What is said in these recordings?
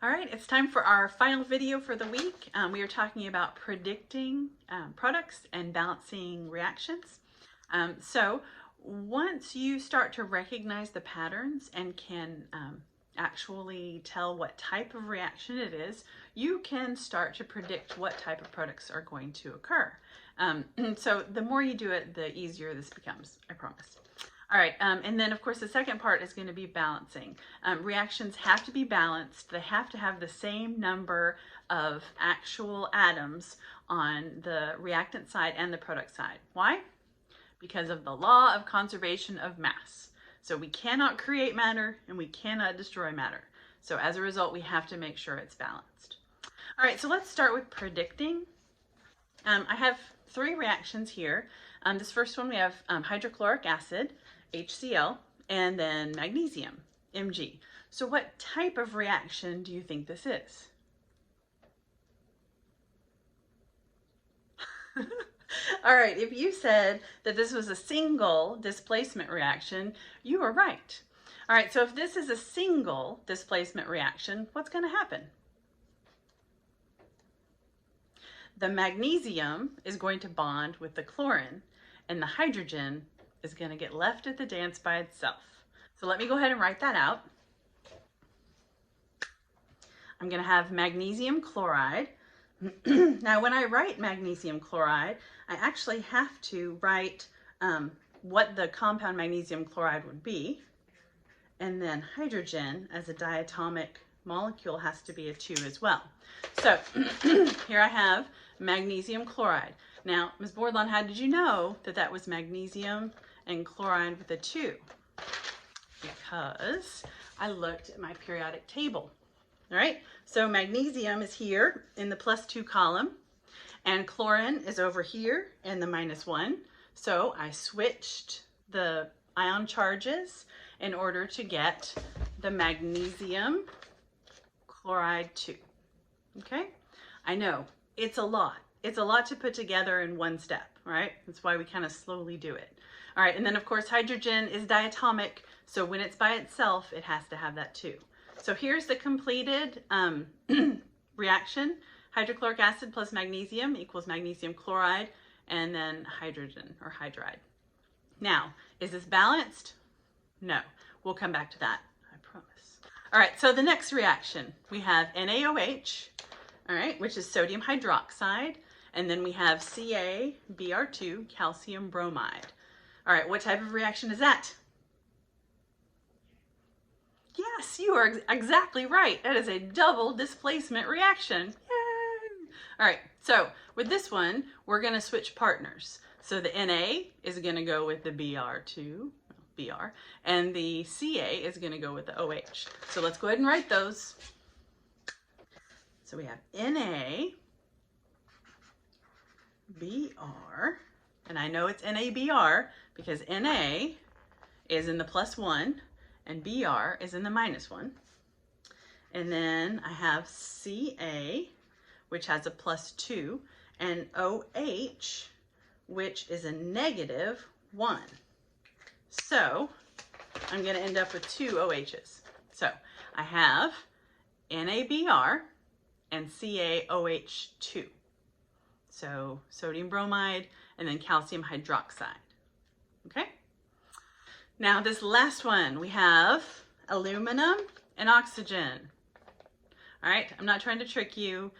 All right, it's time for our final video for the week. We are talking about predicting products and balancing reactions. So once you start to recognize the patterns and can actually tell what type of reaction it is, you can start to predict what type of products are going to occur. So the more you do it, the easier this becomes, I promise. All right, and then of course the second part is going to be balancing. Reactions have to be balanced. They have to have the same number of actual atoms on the reactant side and the product side. Why? Because of the law of conservation of mass. So we cannot create matter and we cannot destroy matter. So as a result, we have to make sure it's balanced. All right, so let's start with predicting. I have three reactions here. This first one, we have hydrochloric acid, HCl, and then magnesium, Mg. So what type of reaction do you think this is? All right, if you said that this was a single displacement reaction, you were right. All right, so if this is a single displacement reaction, what's going to happen? The magnesium is going to bond with the chlorine, and the hydrogen is going to get left at the dance by itself. So let me go ahead and write that out. I'm going to have magnesium chloride. Now, when I write magnesium chloride, I actually have to write what the compound magnesium chloride would be. And then hydrogen as a diatomic molecule has to be a 2 as well. So here I have magnesium chloride. Now, Ms. Bordelon, how did you know that that was magnesium and chloride with a 2? Because I looked at my periodic table. All right, so magnesium is here in the +2 column, and chlorine is over here in the -1. So I switched the ion charges in order to get the magnesium chloride 2. Okay, I know it's a lot. It's a lot to put together in one step, right? That's why we kind of slowly do it. All right, and then of course hydrogen is diatomic, so when it's by itself, it has to have that 2. So here's the completed reaction. Hydrochloric acid plus magnesium equals magnesium chloride, and then hydrogen or hydride. Now, is this balanced? No, we'll come back to that, I promise. All right, so the next reaction, we have NaOH, all right, which is sodium hydroxide, and then we have CaBr2, calcium bromide. All right, what type of reaction is that? Yes, you are exactly right. That is a double displacement reaction. Yay! All right, so with this one, we're going to switch partners. So the Na is going to go with the Br2, Br, and the Ca is going to go with the OH. So let's go ahead and write those. So we have Na, Br, and I know it's NaBr because Na is in the +1, and Br is in the -1. And then I have Ca, which has a +2, and OH, which is a -1. So I'm going to end up with 2 OHs. So I have NaBr and CaOH2. So sodium bromide and then calcium hydroxide. Okay? Now this last one, we have aluminum and oxygen. All right, I'm not trying to trick you.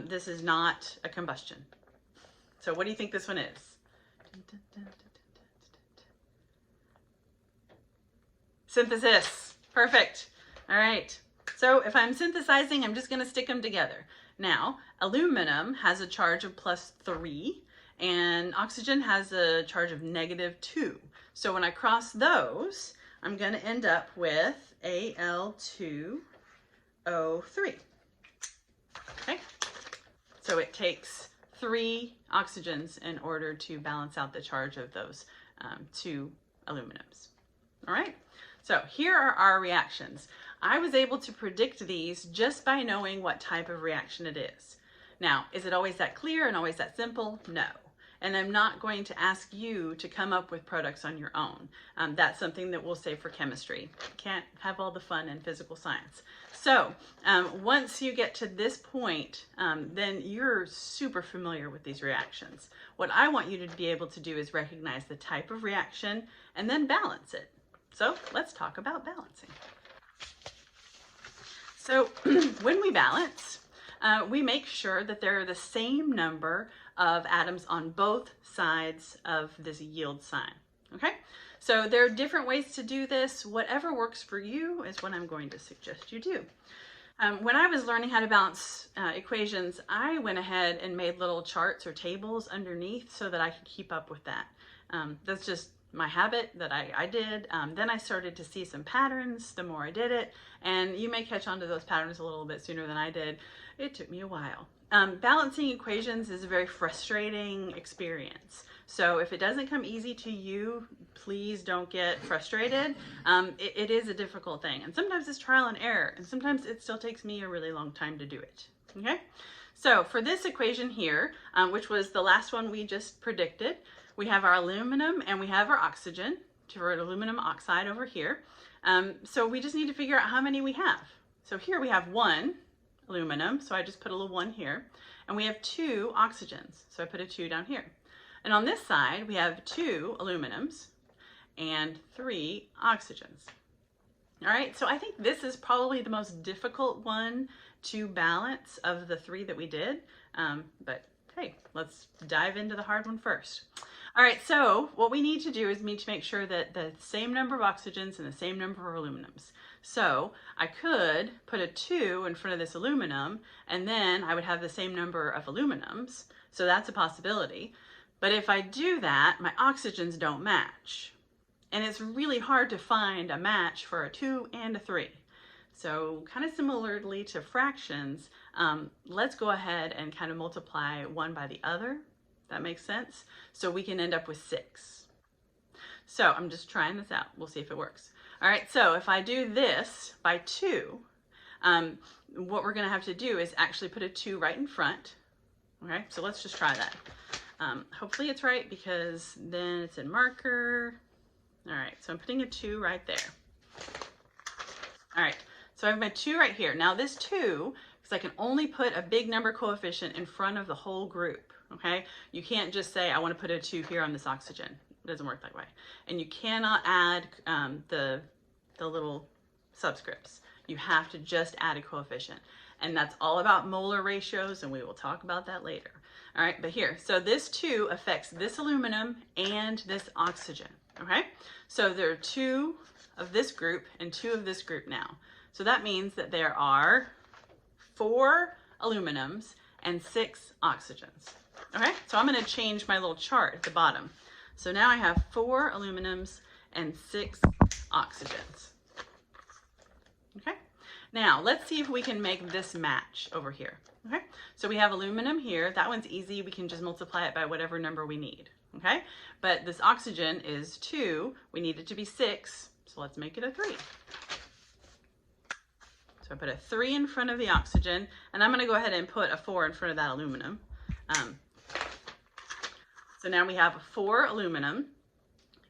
This is not a combustion. So what do you think this one is? Synthesis, perfect. All right, so if I'm synthesizing, I'm just gonna stick them together. Now, aluminum has a charge of +3, and oxygen has a charge of -2. So when I cross those, I'm going to end up with Al2O3. Okay, so it takes 3 oxygens in order to balance out the charge of those 2 aluminums. All right, so here are our reactions. I was able to predict these just by knowing what type of reaction it is. Now, is it always that clear and always that simple? No. and I'm not going to ask you to come up with products on your own. That's something that we'll save for chemistry. Can't have all the fun in physical science. So once you get to this point, then you're super familiar with these reactions. What I want you to be able to do is recognize the type of reaction and then balance it. So let's talk about balancing. So when we balance, we make sure that there are the same number of atoms on both sides of this yield sign. Okay, so there are different ways to do this. Whatever works for you is what I'm going to suggest you do. When I was learning how to balance equations, I went ahead and made little charts or tables underneath so that I could keep up with that. That's just my habit that I did. Then I started to see some patterns the more I did it, and you may catch on to those patterns a little bit sooner than I did. It took me a while. Balancing equations is a very frustrating experience. So if it doesn't come easy to you, please don't get frustrated. It is a difficult thing, and sometimes it's trial and error, and sometimes it still takes me a really long time to do it. Okay, so for this equation here, which was the last one we just predicted, we have our aluminum and we have our oxygen, for aluminum oxide over here. So we just need to figure out how many we have. So here we have 1 aluminum, so I just put a little 1 here, and we have 2 oxygens, so I put a 2 down here. And on this side, we have 2 aluminums and 3 oxygens. All right, so I think this is probably the most difficult one to balance of the 3 that we did, but hey, let's dive into the hard one first. All right, so what we need to do is we need to make sure that the same number of oxygens and the same number of aluminums. So I could put a 2 in front of this aluminum, and then I would have the same number of aluminums. So that's a possibility. But if I do that, my oxygens don't match. And it's really hard to find a match for a 2 and a 3. So kind of similarly to fractions, let's go ahead and kind of multiply one by the other. That makes sense? So we can end up with 6. So I'm just trying this out. We'll see if it works. All right, so if I do this by 2, what we're going to have to do is actually put a 2 right in front. Okay, so let's just try that. Hopefully it's right, because then it's in marker. All right, so I'm putting a 2 right there. All right, so I have my 2 right here. Now this 2, because I can only put a big number coefficient in front of the whole group. Okay, you can't just say I want to put a 2 here on this oxygen. It doesn't work that way. And you cannot add the little subscripts. You have to just add a coefficient. And that's all about molar ratios, and we will talk about that later. All right, but here, so this 2 affects this aluminum and this oxygen. Okay, so there are 2 of this group and 2 of this group now. So that means that there are 4 aluminums and 6 oxygens. Okay, so I'm going to change my little chart at the bottom. So now I have 4 aluminums and 6 oxygens. Okay, now let's see if we can make this match over here. Okay, so we have aluminum here. That one's easy. We can just multiply it by whatever number we need. Okay, but this oxygen is 2. We need it to be 6, so let's make it a 3. So I put a 3 in front of the oxygen, and I'm going to go ahead and put a 4 in front of that aluminum. So now we have 4 aluminum,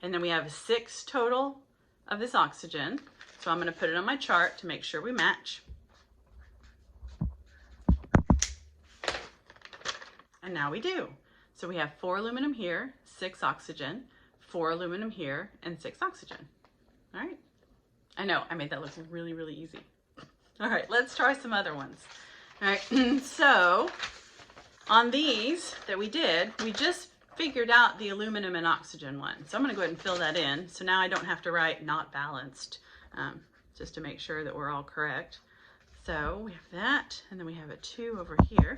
and then we have 6 total of this oxygen. So I'm going to put it on my chart to make sure we match. And now we do. So we have 4 aluminum here, 6 oxygen, 4 aluminum here, and 6 oxygen. All right. I know, I made that look really, really easy. All right, let's try some other ones. All right, so on these that we did, we just figured out the aluminum and oxygen one. So I'm going to go ahead and fill that in. So now I don't have to write not balanced, just to make sure that we're all correct. So we have that, and then we have a 2 over here.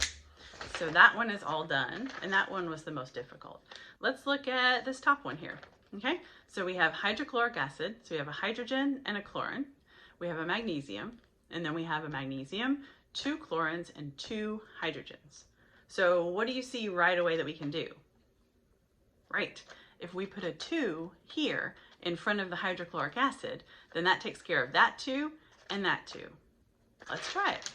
So that one is all done, and that one was the most difficult. Let's look at this top one here. Okay, so we have hydrochloric acid. So we have a hydrogen and a chlorine. We have a magnesium, and then we have a magnesium, 2 chlorines, and 2 hydrogens. So what do you see right away that we can do? Right, if we put a 2 here in front of the hydrochloric acid, then that takes care of that 2 and that 2. Let's try it.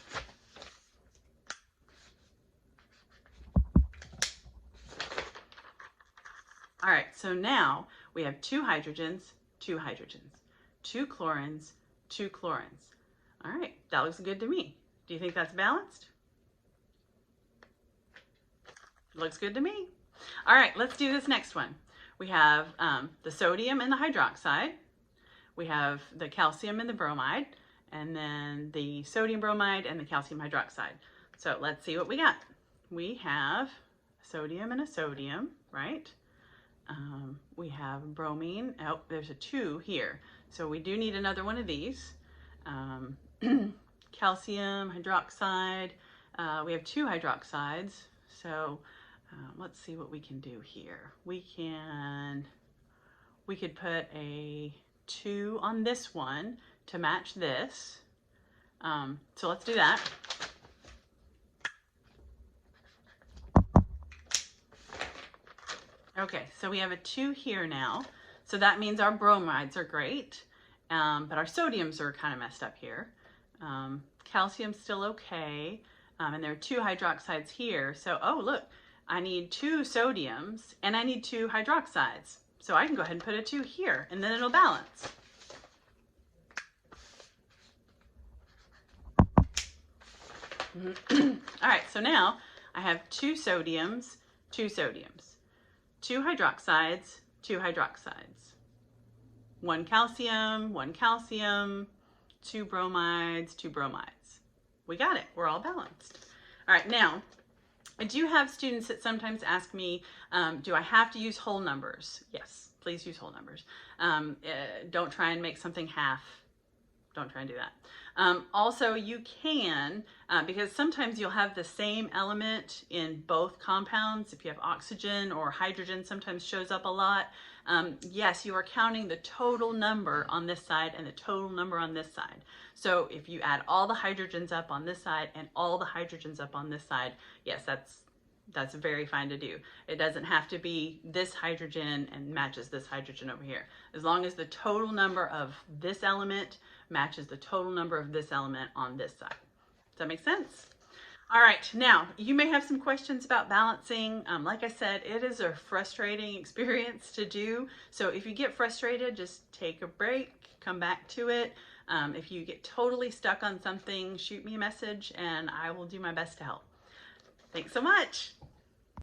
All right, so now we have 2 hydrogens, 2 hydrogens, 2 chlorines, 2 chlorines. All right, that looks good to me. Do you think that's balanced? Looks good to me. All right, let's do this next one. We have the sodium and the hydroxide. We have the calcium and the bromide, and then the sodium bromide and the calcium hydroxide. So let's see what we got. We have sodium and a sodium, right? We have bromine. Oh, there's a 2 here. So we do need another one of these. Calcium hydroxide. We have 2 hydroxides. So let's see what we can do here. We could put a 2 on this one to match this. So let's do that. Okay, so we have a 2 here now. So that means our bromides are great, but our sodiums are kind of messed up here. Calcium's still okay, and there are 2 hydroxides here. So, oh look, I need 2 sodiums and I need 2 hydroxides. So I can go ahead and put a 2 here, and then it'll balance. All right, so now I have 2 sodiums, 2 sodiums, 2 hydroxides, 2 hydroxides, 1 calcium, 1 calcium, 2 bromides, 2 bromides. We got it. We're all balanced. All right, now I do have students that sometimes ask me, do I have to use whole numbers? Yes, please use whole numbers. Don't try and make something half. Don't try and do that. Also, you can, because sometimes you'll have the same element in both compounds. If you have oxygen or hydrogen sometimes shows up a lot. Yes, you are counting the total number on this side and the total number on this side. So if you add all the hydrogens up on this side and all the hydrogens up on this side, yes, that's very fine to do. It doesn't have to be this hydrogen and matches this hydrogen over here. As long as the total number of this element matches the total number of this element on this side. Does that make sense? All right, now you may have some questions about balancing. Like I said, it is a frustrating experience to do. So if you get frustrated, just take a break, come back to it. If you get totally stuck on something, shoot me a message and I will do my best to help. Thanks so much.